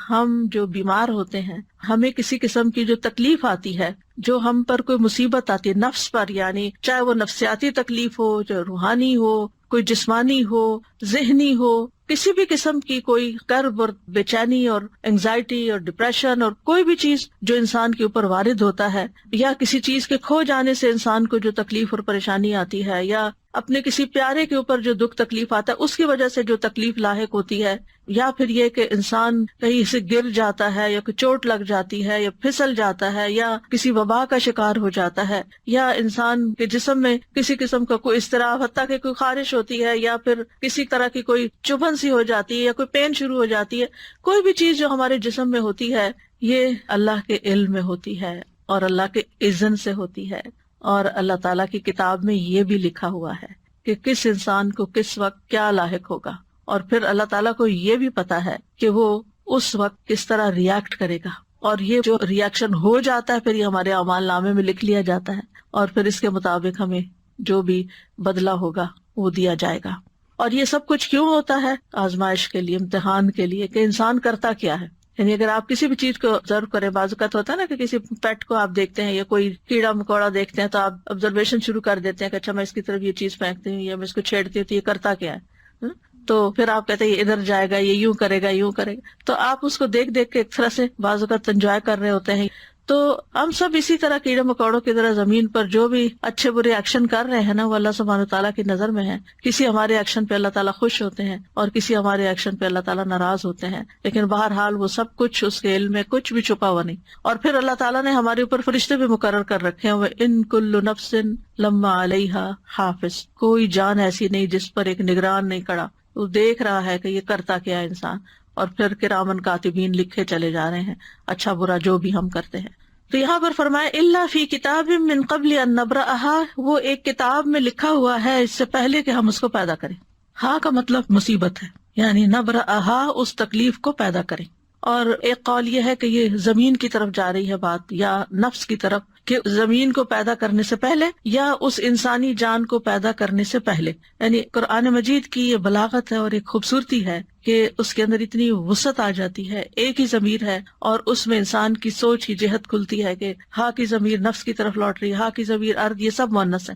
ہم جو بیمار ہوتے ہیں، ہمیں کسی قسم کی جو تکلیف آتی ہے، جو ہم پر کوئی مصیبت آتی ہے نفس پر، یعنی چاہے وہ نفسیاتی تکلیف ہو، جو روحانی ہو، کوئی جسمانی ہو، ذہنی ہو، کسی بھی قسم کی کوئی کرب اور بے چینی اور انگزائٹی اور ڈپریشن اور کوئی بھی چیز جو انسان کے اوپر وارد ہوتا ہے، یا کسی چیز کے کھو جانے سے انسان کو جو تکلیف اور پریشانی آتی ہے، یا اپنے کسی پیارے کے اوپر جو دکھ تکلیف آتا ہے اس کی وجہ سے جو تکلیف لاحق ہوتی ہے، یا پھر یہ کہ انسان کہیں سے گر جاتا ہے، یا کوئی چوٹ لگ جاتی ہے، یا پھسل جاتا ہے، یا کسی وبا کا شکار ہو جاتا ہے، یا انسان کے جسم میں کسی قسم کا کوئی اضطراب، حتیٰ کہ کوئی خارش ہوتی ہے، یا پھر کسی طرح کی کوئی چبھن سی ہو جاتی ہے، یا کوئی پین شروع ہو جاتی ہے، کوئی بھی چیز جو ہمارے جسم میں ہوتی ہے یہ اللہ کے علم میں ہوتی ہے اور اللہ کے اذن سے ہوتی ہے، اور اللہ تعالیٰ کی کتاب میں یہ بھی لکھا ہوا ہے کہ کس انسان کو کس وقت کیا لاحق ہوگا، اور پھر اللہ تعالیٰ کو یہ بھی پتا ہے کہ وہ اس وقت کس طرح ریئیکٹ کرے گا، اور یہ جو ریئیکشن ہو جاتا ہے پھر یہ ہمارے اعمال نامے میں لکھ لیا جاتا ہے، اور پھر اس کے مطابق ہمیں جو بھی بدلہ ہوگا وہ دیا جائے گا۔ اور یہ سب کچھ کیوں ہوتا ہے؟ آزمائش کے لیے، امتحان کے لیے، کہ انسان کرتا کیا ہے۔ یعنی اگر آپ کسی بھی چیز کو آبزرو کریں، بعض اوقات ہوتا ہے نا کہ کسی پیٹ کو آپ دیکھتے ہیں یا کوئی کیڑا مکوڑا دیکھتے ہیں تو آپ آبزرویشن شروع کر دیتے ہیں کہ اچھا میں اس کی طرف یہ چیز پھینکتی ہوں یا میں اس کو چھیڑتی ہوں تو یہ کرتا کیا ہے، تو پھر آپ کہتے ہیں یہ ادھر جائے گا، یہ یوں کرے گا، یوں کرے گا، تو آپ اس کو دیکھ دیکھ کے ایک طرح سے بعض اوقات انجوائے کر رہے ہوتے ہیں۔ تو ہم سب اسی طرح کیڑے مکوڑوں کی طرح زمین پر جو بھی اچھے برے ایکشن کر رہے ہیں نا وہ اللہ سبحانہ تعالیٰ کی نظر میں ہے۔ کسی ہمارے ایکشن پہ اللہ تعالیٰ خوش ہوتے ہیں اور کسی ہمارے ایکشن پہ اللہ تعالیٰ ناراض ہوتے ہیں، لیکن بہرحال وہ سب کچھ اس کے علم میں، کچھ بھی چھپا ہوا نہیں۔ اور پھر اللہ تعالیٰ نے ہمارے اوپر فرشتے بھی مقرر کر رکھے ہیں، ان کل نفس لما علیہا حافظ، کوئی جان ایسی نہیں جس پر ایک نگران نہیں کھڑا، وہ دیکھ رہا ہے کہ یہ کرتا کیا ہے انسان، اور پھر کرامن کاتبین لکھے چلے جا رہے ہیں اچھا برا جو بھی ہم کرتے ہیں۔ تو یہاں پر فرمایا الا فی کتاب من قبل ان نبرأها، وہ ایک کتاب میں لکھا ہوا ہے اس سے پہلے کہ ہم اس کو پیدا کریں۔ ہاں کا مطلب مصیبت ہے، یعنی نبرأها اس تکلیف کو پیدا کریں۔ اور ایک قول یہ ہے کہ یہ زمین کی طرف جا رہی ہے بات، یا نفس کی طرف، کہ زمین کو پیدا کرنے سے پہلے یا اس انسانی جان کو پیدا کرنے سے پہلے۔ یعنی قرآن مجید کی یہ بلاغت ہے اور ایک خوبصورتی ہے کہ اس کے اندر اتنی وسعت آ جاتی ہے، ایک ہی ضمیر ہے اور اس میں انسان کی سوچ کی جہت کھلتی ہے کہ ہاں کی ضمیر نفس کی طرف لوٹ رہی ہے، ہاں کی ضمیر ارض، یہ سب مؤنث ہے،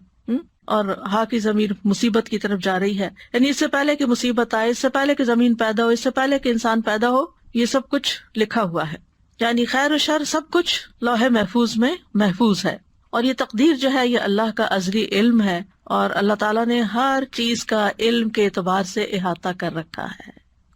اور ہاں کی ضمیر مصیبت کی طرف جا رہی ہے۔ یعنی اس سے پہلے کہ مصیبت آئے، اس سے پہلے کہ زمین پیدا ہو، اس سے پہلے کہ انسان پیدا ہو، یہ سب کچھ لکھا ہوا ہے۔ یعنی خیر و شر سب کچھ لوح محفوظ میں محفوظ ہے، اور یہ تقدیر جو ہے یہ اللہ کا ازلی علم ہے، اور اللہ تعالیٰ نے ہر چیز کا علم کے اعتبار سے احاطہ کر رکھا ہے،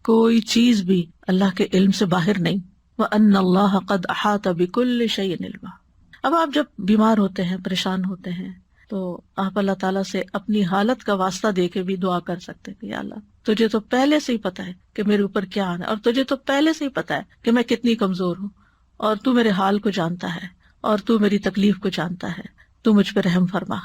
کوئی چیز بھی اللہ کے علم سے باہر نہیں۔ وَأَنَّ اللَّهَ قَدْ أَحَاطَ بِكُلِّ شَيْءٍ عِلْمًا۔ اب آپ جب بیمار ہوتے ہیں، پریشان ہوتے ہیں، تو آپ اللہ تعالیٰ سے اپنی حالت کا واسطہ دے کے بھی دعا کر سکتے ہیں کہ یا اللہ تجھے تو پہلے سے ہی پتا ہے کہ میرے اوپر کیا آنا ہے، اور تجھے تو پہلے سے ہی پتا ہے کہ میں کتنی کمزور ہوں، اور تو میرے حال کو جانتا ہے، اور تو میری تکلیف کو جانتا ہے، تو مجھ پہ رحم فرما۔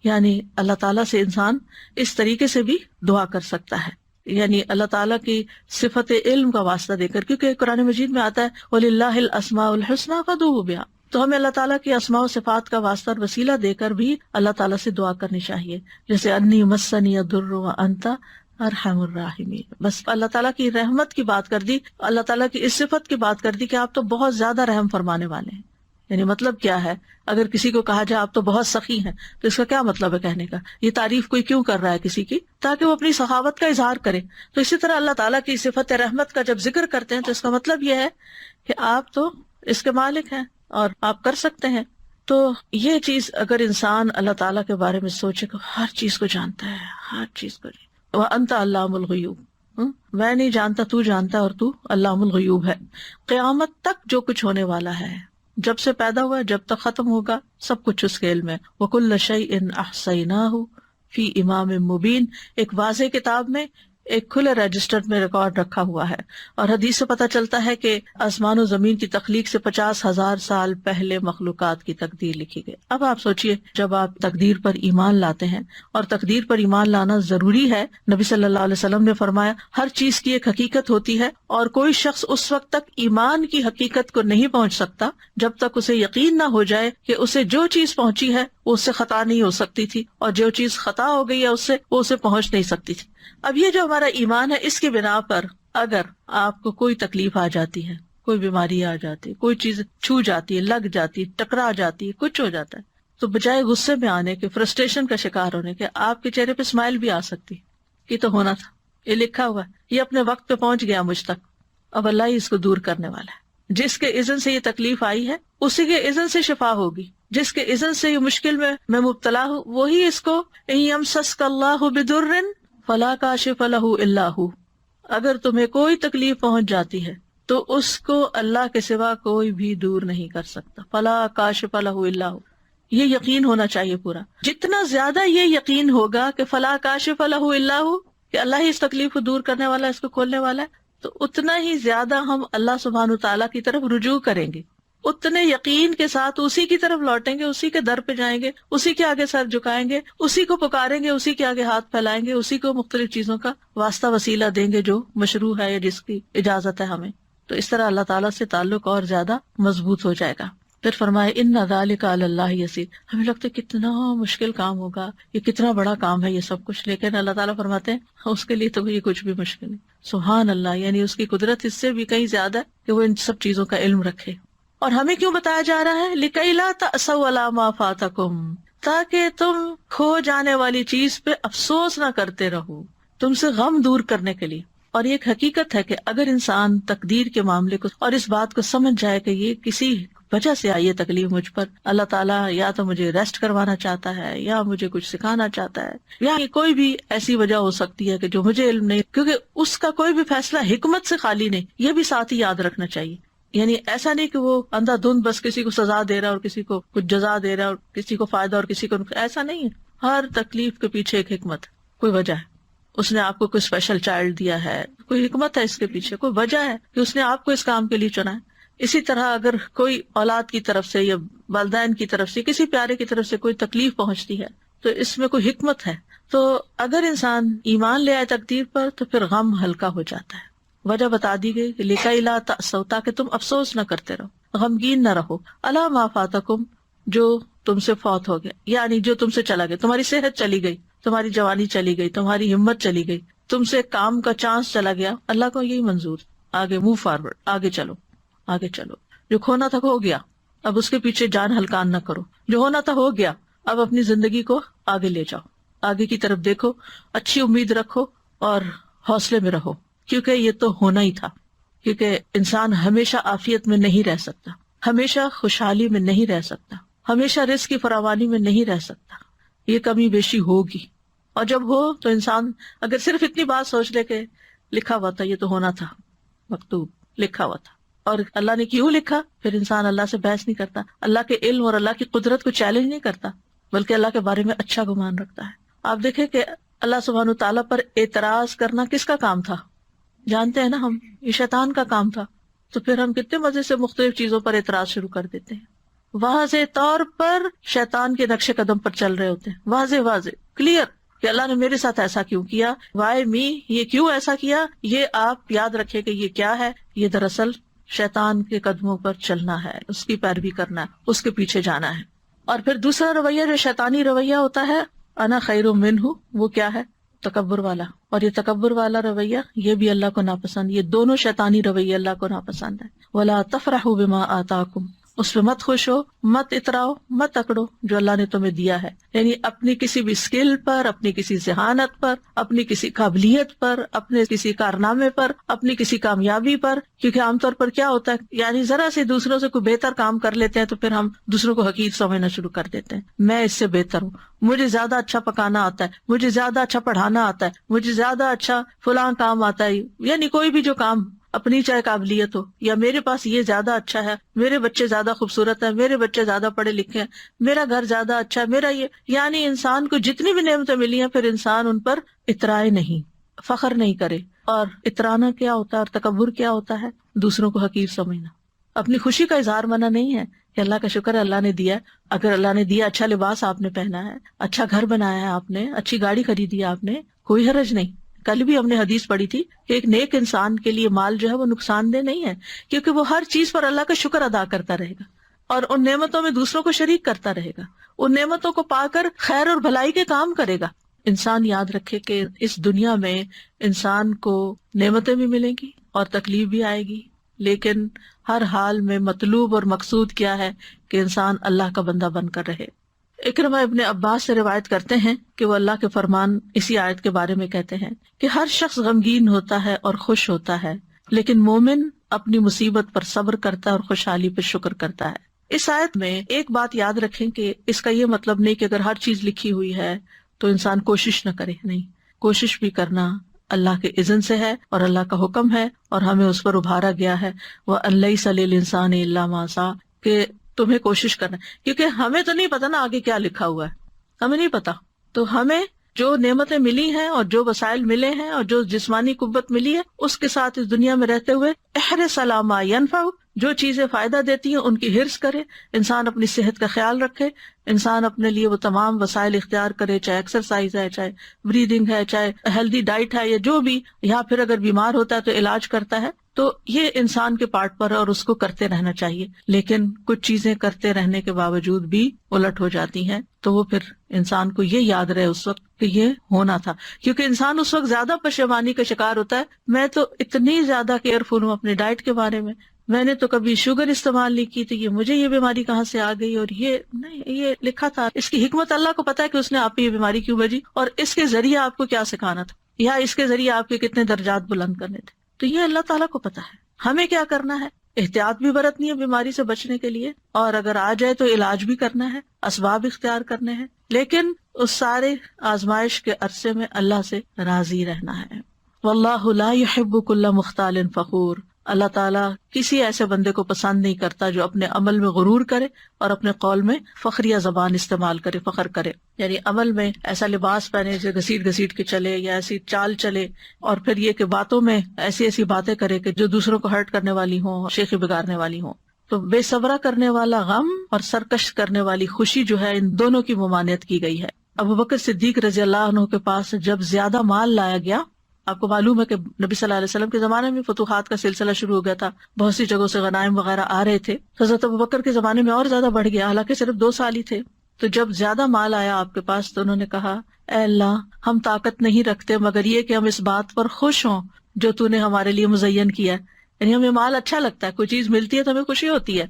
یعنی اللہ تعالیٰ سے انسان اس طریقے سے بھی دعا کر سکتا ہے، یعنی اللہ تعالیٰ کی صفت علم کا واسطہ دے کر، کیونکہ قرآن مجید میں آتا ہے وَلِلَّهِ الْأَسْمَاءُ الْحُسْنَىٰ فَادْعُوهُ بِهَا، تو ہمیں اللہ تعالیٰ کی اسماء و صفات کا واسطہ اور وسیلہ دے کر بھی اللہ تعالیٰ سے دعا کرنی چاہیے، جیسے انی مسنی الضر وانت ارحم الراحمین۔ بس اللہ تعالیٰ کی رحمت کی بات کر دی، اللہ تعالیٰ کی اس صفت کی بات کر دی کہ آپ تو بہت زیادہ رحم فرمانے والے ہیں۔ یعنی مطلب کیا ہے؟ اگر کسی کو کہا جائے آپ تو بہت سخی ہیں تو اس کا کیا مطلب ہے کہنے کا؟ یہ تعریف کوئی کیوں کر رہا ہے کسی کی؟ تاکہ وہ اپنی سخاوت کا اظہار کرے۔ تو اسی طرح اللہ تعالیٰ کی صفت رحمت کا جب ذکر کرتے ہیں تو اس کا مطلب یہ ہے کہ آپ تو اس کے مالک ہیں اور آپ کر سکتے ہیں۔ تو یہ چیز اگر انسان اللہ تعالیٰ کے بارے میں سوچے کہ ہر چیز کو جانتا ہے، ہر چیز کو، وَأَنْتَ عَلَّامُ الْغُیُوبِ، میں نہیں جانتا تو جانتا اور تو علام الغیوب ہے۔ قیامت تک جو کچھ ہونے والا ہے، جب سے پیدا ہوا جب تک ختم ہوگا، سب کچھ اس کے علم ہے۔ وَكُلَّ شَيْءٍ أَحْصَيْنَاهُ فِي إِمَامٍ مُبِينٍ، ایک واضح کتاب میں، ایک کھلے رجسٹر میں ریکارڈ رکھا ہوا ہے۔ اور حدیث سے پتہ چلتا ہے کہ آسمان و زمین کی تخلیق سے 50,000 سال پہلے مخلوقات کی تقدیر لکھی گئی۔ اب آپ سوچئے، جب آپ تقدیر پر ایمان لاتے ہیں، اور تقدیر پر ایمان لانا ضروری ہے، نبی صلی اللہ علیہ وسلم نے فرمایا ہر چیز کی ایک حقیقت ہوتی ہے، اور کوئی شخص اس وقت تک ایمان کی حقیقت کو نہیں پہنچ سکتا جب تک اسے یقین نہ ہو جائے کہ اسے جو چیز پہنچی ہے وہ اس سے خطا نہیں ہو سکتی تھی، اور جو چیز خطا ہو گئی ہے اس سے وہ اسے پہنچ نہیں سکتی تھی۔ اب یہ جو ہمارا ایمان ہے، اس کی بنا پر اگر آپ کو کوئی تکلیف آ جاتی ہے، کوئی بیماری آ جاتی، کوئی چیز چھو جاتی ہے، لگ جاتی، ٹکرا جاتی ہے، کچھ ہو جاتا ہے، تو بجائے غصے میں آنے کے، فرسٹریشن کا شکار ہونے کے، آپ کے چہرے پہ اسمائل بھی آ سکتی، یہ تو ہونا تھا، یہ لکھا ہوا ہے، یہ اپنے وقت پہ پہنچ گیا مجھ تک، اب اللہ ہی اس کو دور کرنے والا ہے۔ جس کے اذن سے یہ تکلیف آئی ہے اسی کے اذن سے شفا ہوگی، جس کے اذن سے یہ مشکل میں مبتلا ہوں وہی اس کو ان یمسسک اللہ بدر فلا کاشف لہ الا ہو، اگر تمہیں کوئی تکلیف پہنچ جاتی ہے تو اس کو اللہ کے سوا کوئی بھی دور نہیں کر سکتا، فلا کاشف لہ الا ہو، یہ یقین ہونا چاہیے پورا۔ جتنا زیادہ یہ یقین ہوگا کہ فلا کاشف لہ الا ہو، کہ اللہ ہی اس تکلیف کو دور کرنے والا ہے، اس کو کھولنے والا ہے، تو اتنا ہی زیادہ ہم اللہ سبحانہ تعالیٰ کی طرف رجوع کریں گے، اتنے یقین کے ساتھ اسی کی طرف لوٹیں گے، اسی کے در پہ جائیں گے، اسی کے آگے سر جھکائیں گے، اسی کو پکاریں گے، اسی کے آگے ہاتھ پھیلائیں گے، اسی کو مختلف چیزوں کا واسطہ وسیلہ دیں گے جو مشروع ہے یا جس کی اجازت ہے ہمیں، تو اس طرح اللہ تعالیٰ سے تعلق اور زیادہ مضبوط ہو جائے گا۔ پھر فرمائے ان ذالک علی اللہ یسیر، ہمیں لگتا ہے کتنا مشکل کام ہوگا، یہ کتنا بڑا کام ہے یہ سب کچھ، لیکن اللہ تعالیٰ فرماتے ہیں اس کے لیے تو یہ کچھ بھی مشکل نہیں، سبحان اللہ، یعنی اس کی قدرت اس سے بھی کہیں زیادہ ہے کہ وہ ان سب چیزوں کا علم رکھے۔ اور ہمیں کیوں بتایا جا رہا ہے لِكَيْ لَا تَأْسَوْا عَلَىٰ مَا فَاتَكُمْ، تاکہ تم کھو جانے والی چیز پہ افسوس نہ کرتے رہو، تم سے غم دور کرنے کے لیے۔ اور یہ ایک حقیقت ہے کہ اگر انسان تقدیر کے معاملے کو اور اس بات کو سمجھ جائے کہ یہ کسی وجہ سے آئی ہے تکلیف مجھ پر، اللہ تعالیٰ یا تو مجھے ریسٹ کروانا چاہتا ہے یا مجھے کچھ سکھانا چاہتا ہے، یا کوئی بھی ایسی وجہ ہو سکتی ہے کہ جو مجھے علم نہیں، کیونکہ اس کا کوئی بھی فیصلہ حکمت سے خالی نہیں، یہ بھی ساتھ ہی یاد رکھنا چاہیے۔ یعنی ایسا نہیں کہ وہ اندھا دھند بس کسی کو سزا دے رہا ہے اور کسی کو کچھ جزا دے رہا ہے اور کسی کو فائدہ اور کسی کو ایسا نہیں ہے، ہر تکلیف کے پیچھے ایک حکمت، کوئی وجہ ہے، اس نے آپ کو کوئی اسپیشل چائلڈ دیا ہے، کوئی حکمت ہے اس کے پیچھے، کوئی وجہ ہے کہ اس نے آپ کو اس کام کے لیے چنا ہے۔ اسی طرح اگر کوئی اولاد کی طرف سے یا والدین کی طرف سے کسی پیارے کی طرف سے کوئی تکلیف پہنچتی ہے تو اس میں کوئی حکمت ہے، تو اگر انسان ایمان لے آئے تقدیر پر تو پھر غم ہلکا ہو جاتا ہے۔ وجہ بتا دی گئی کہ لِكَيْ لَا تَأْسَوْا، تاکہ تم افسوس نہ کرتے رہو، غمگین نہ رہو، عَلَىٰ مَا فَاتَكُمْ، جو تم سے فوت ہو گیا، یعنی جو تم سے چلا گیا، تمہاری صحت چلی گئی، تمہاری جوانی چلی گئی، تمہاری ہمت چلی گئی، تم سے کام کا چانس چلا گیا، اللہ کو یہی منظور، آگے موو فارورڈ، آگے چلو، آگے چلو، جو کھونا تھا ہو گیا، اب اس کے پیچھے جان ہلکان نہ کرو، جو ہونا تھا ہو گیا، اب اپنی زندگی کو آگے لے جاؤ، آگے کی طرف دیکھو، اچھی امید رکھو اور حوصلے میں رہو، کیونکہ یہ تو ہونا ہی تھا، کیونکہ انسان ہمیشہ عافیت میں نہیں رہ سکتا، ہمیشہ خوشحالی میں نہیں رہ سکتا، ہمیشہ رزق کی فراوانی میں نہیں رہ سکتا، یہ کمی بیشی ہوگی، اور جب ہو تو انسان اگر صرف اتنی بات سوچ لے کہ لکھا ہوا تھا، یہ تو ہونا تھا، مکتوب لکھا ہوا تھا، اور اللہ نے کیوں لکھا، پھر انسان اللہ سے بحث نہیں کرتا، اللہ کے علم اور اللہ کی قدرت کو چیلنج نہیں کرتا، بلکہ اللہ کے بارے میں اچھا گمان رکھتا ہے۔ آپ دیکھیں کہ اللہ سبحانہ تعالیٰ پر اعتراض کرنا کس کا کام تھا، جانتے ہیں نا ہم، یہ شیطان کا کام تھا، تو پھر ہم کتنے مزے سے مختلف چیزوں پر اعتراض شروع کر دیتے ہیں، واضح طور پر شیطان کے نقش قدم پر چل رہے ہوتے ہیں، واضح کلیئر کہ اللہ نے میرے ساتھ ایسا کیوں کیا، وائی می، یہ کیوں ایسا کیا، یہ آپ یاد رکھے کہ یہ کیا ہے، یہ دراصل شیطان کے قدموں پر چلنا ہے، اس کی پیروی کرنا ہے، اس کے پیچھے جانا ہے۔ اور پھر دوسرا رویہ جو شیطانی رویہ ہوتا ہے، انا خیر منہ، وہ کیا ہے، تکبر والا، اور یہ تکبر والا رویہ یہ بھی اللہ کو ناپسند، یہ دونوں شیطانی رویے اللہ کو ناپسند ہے۔ ولا تفرحوا بما آتاکم، اس پہ مت خوش ہو، مت اتراؤ، مت اکڑو جو اللہ نے تمہیں دیا ہے، یعنی اپنی کسی بھی اسکل پر، اپنی کسی ذہانت پر، اپنی کسی قابلیت پر، اپنے کسی کارنامے پر، اپنی کسی کامیابی پر، کیونکہ عام طور پر کیا ہوتا ہے، یعنی ذرا سے دوسروں سے کوئی بہتر کام کر لیتے ہیں تو پھر ہم دوسروں کو حقیر سمجھنا شروع کر دیتے ہیں، میں اس سے بہتر ہوں، مجھے زیادہ اچھا پکانا آتا ہے، مجھے زیادہ اچھا پڑھانا آتا ہے، مجھے زیادہ اچھا فلاں کام آتا ہے، یعنی کوئی بھی جو کام اپنی چاہے قابلیت ہو، یا میرے پاس یہ زیادہ اچھا ہے، میرے بچے زیادہ خوبصورت ہیں، میرے بچے زیادہ پڑھے لکھے ہیں، میرا گھر زیادہ اچھا ہے، میرا یہ، یعنی انسان کو جتنی بھی نعمتیں ملی ہیں پھر انسان ان پر اترائے نہیں، فخر نہیں کرے۔ اور اترانا کیا ہوتا ہے اور تکبر کیا ہوتا ہے، دوسروں کو حقیر سمجھنا۔ اپنی خوشی کا اظہار منع نہیں ہے کہ اللہ کا شکر ہے اللہ نے دیا، اگر اللہ نے دیا، اچھا لباس آپ نے پہنا ہے، اچھا گھر بنایا ہے آپ نے، اچھی گاڑی خریدی ہے آپ نے، کوئی حرج نہیں۔ کل بھی ہم نے حدیث پڑھی تھی کہ ایک نیک انسان کے لیے مال جو ہے وہ نقصان دہ نہیں ہے، کیونکہ وہ ہر چیز پر اللہ کا شکر ادا کرتا رہے گا اور ان نعمتوں میں دوسروں کو شریک کرتا رہے گا، ان نعمتوں کو پا کر خیر اور بھلائی کے کام کرے گا۔ انسان یاد رکھے کہ اس دنیا میں انسان کو نعمتیں بھی ملیں گی اور تکلیف بھی آئے گی، لیکن ہر حال میں مطلوب اور مقصود کیا ہے کہ انسان اللہ کا بندہ بن کر رہے۔ اکرمہ ابن عباس سے روایت کرتے ہیں کہ وہ اللہ کے فرمان اسی آیت کے بارے میں کہتے ہیں کہ ہر شخص غمگین ہوتا ہے اور خوش ہوتا ہے، لیکن مومن اپنی مصیبت پر صبر کرتا ہے اور خوشحالی پہ شکر کرتا ہے۔ اس آیت میں ایک بات یاد رکھیں کہ اس کا یہ مطلب نہیں کہ اگر ہر چیز لکھی ہوئی ہے تو انسان کوشش نہ کرے، نہیں، کوشش بھی کرنا اللہ کے اذن سے ہے اور اللہ کا حکم ہے اور ہمیں اس پر ابھارا گیا ہے، وَأَن لَيْسَ لِلْإِنسَانِ إِلَّا مَا سَعَىٰ، کہ تمہیں کوشش کرنا، کیونکہ ہمیں تو نہیں پتا نا آگے کیا لکھا ہوا ہے، ہمیں نہیں پتا، تو ہمیں جو نعمتیں ملی ہیں اور جو وسائل ملے ہیں اور جو جسمانی قوت ملی ہے اس کے ساتھ اس دنیا میں رہتے ہوئے احرص علی ما ینفع، جو چیزیں فائدہ دیتی ہیں ان کی حرص کرے، انسان اپنی صحت کا خیال رکھے، انسان اپنے لیے وہ تمام وسائل اختیار کرے، چاہے ایکسرسائز ہے، چاہے بریدنگ ہے، چاہے ہیلدی ڈائٹ ہے، یا جو بھی، یا پھر اگر بیمار ہوتا ہے تو علاج کرتا ہے، تو یہ انسان کے پارٹ پر ہے اور اس کو کرتے رہنا چاہیے۔ لیکن کچھ چیزیں کرتے رہنے کے باوجود بھی الٹ ہو جاتی ہیں، تو وہ پھر انسان کو یہ یاد رہے اس وقت کہ یہ ہونا تھا، کیونکہ انسان اس وقت زیادہ پشیمانی کا شکار ہوتا ہے، میں تو اتنی زیادہ کیئرفل ہوں اپنے ڈائٹ کے بارے میں نے تو کبھی شوگر استعمال نہیں کی تھی، مجھے یہ بیماری کہاں سے آ گئی، اور یہ نہیں، یہ لکھا تھا، اس کی حکمت اللہ کو پتا ہے کہ اس نے آپ کو یہ بیماری کیوں بھیجی اور اس کے ذریعے آپ کو کیا سکھانا تھا، یا اس کے ذریعے آپ کے کتنے درجات بلند کرنے تھے، تو یہ اللہ تعالیٰ کو پتا ہے۔ ہمیں کیا کرنا ہے، احتیاط بھی برتنی ہے بیماری سے بچنے کے لیے، اور اگر آ جائے تو علاج بھی کرنا ہے، اسباب اختیار کرنے ہیں، لیکن اس سارے آزمائش کے عرصے میں اللہ سے راضی رہنا ہے۔ واللہ لا يحب كل مختال فخور، اللہ تعالیٰ کسی ایسے بندے کو پسند نہیں کرتا جو اپنے عمل میں غرور کرے اور اپنے قول میں فخریہ زبان استعمال کرے، فخر کرے، یعنی عمل میں ایسا لباس پہنے جو گھسیٹ گھسیٹ کے چلے یا ایسی چال چلے، اور پھر یہ کہ باتوں میں ایسی ایسی باتیں کرے کہ جو دوسروں کو ہرٹ کرنے والی ہوں، شیخی بگاڑنے والی ہوں۔ تو بے صبرا کرنے والا غم اور سرکش کرنے والی خوشی جو ہے، ان دونوں کی ممانعت کی گئی ہے۔ ابو بکر صدیق رضی اللہ عنہ کے پاس جب زیادہ مال لایا گیا، آپ کو معلوم ہے کہ نبی صلی اللہ علیہ وسلم کے زمانے میں فتوحات کا سلسلہ شروع ہو گیا تھا، بہت سی جگہوں سے غنائم وغیرہ آ رہے تھے، حضرت ابو بکر کے زمانے میں اور زیادہ بڑھ گیا، حالانکہ صرف 2 سال ہی تھے۔ تو جب زیادہ مال آیا آپ کے پاس تو انہوں نے کہا، اے اللہ، ہم طاقت نہیں رکھتے مگر یہ کہ ہم اس بات پر خوش ہوں جو تو نے ہمارے لیے مزین کیا ہے، یعنی ہمیں مال اچھا لگتا ہے، کوئی چیز ملتی ہے تو ہمیں خوشی ہوتی ہے۔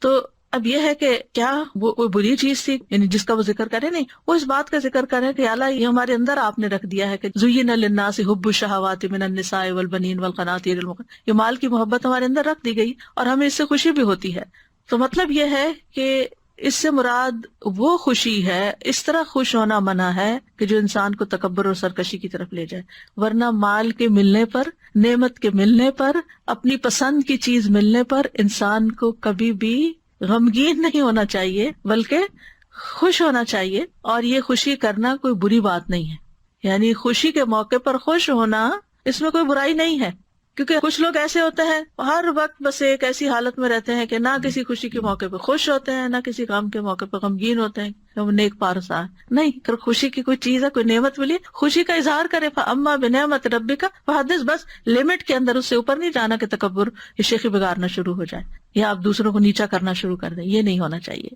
تو اب یہ ہے کہ کیا وہ کوئی بری چیز تھی، یعنی جس کا وہ ذکر کرے؟ نہیں، وہ اس بات کا ذکر کرے کہ اللہ، یہ ہمارے اندر آپ نے رکھ دیا ہے کہ زین للناس حب الشہوات من النساء والبنین والقناطیر المقنطرة، یہ مال کی محبت ہمارے اندر رکھ دی گئی اور ہمیں اس سے خوشی بھی ہوتی ہے۔ تو مطلب یہ ہے کہ اس سے مراد وہ خوشی ہے، اس طرح خوش ہونا منع ہے کہ جو انسان کو تکبر اور سرکشی کی طرف لے جائے، ورنہ مال کے ملنے پر، نعمت کے ملنے پر، اپنی پسند کی چیز ملنے پر انسان کو کبھی بھی غمگین نہیں ہونا چاہیے بلکہ خوش ہونا چاہیے، اور یہ خوشی کرنا کوئی بری بات نہیں ہے، یعنی خوشی کے موقع پر خوش ہونا اس میں کوئی برائی نہیں ہے، کیونکہ کچھ لوگ ایسے ہوتے ہیں ہر وقت بس ایک ایسی حالت میں رہتے ہیں کہ نہ کسی خوشی کے موقع پہ خوش ہوتے ہیں، نہ کسی غم کے موقع پہ غمگین ہوتے ہیں، وہ نیک پارسا نہیں۔ اگر خوشی کی کوئی چیز ہے، کوئی نعمت ملی، خوشی کا اظہار کرے، فَأَمَّا بِنِعْمَةِ رَبِّكَ فَحَدِّثْ، بس لمٹ کے اندر، اس سے اوپر نہیں جانا کہ تکبر یا شیخی بگاڑنا شروع ہو جائے یا آپ دوسروں کو نیچا کرنا شروع کر دیں، یہ نہیں ہونا چاہیے۔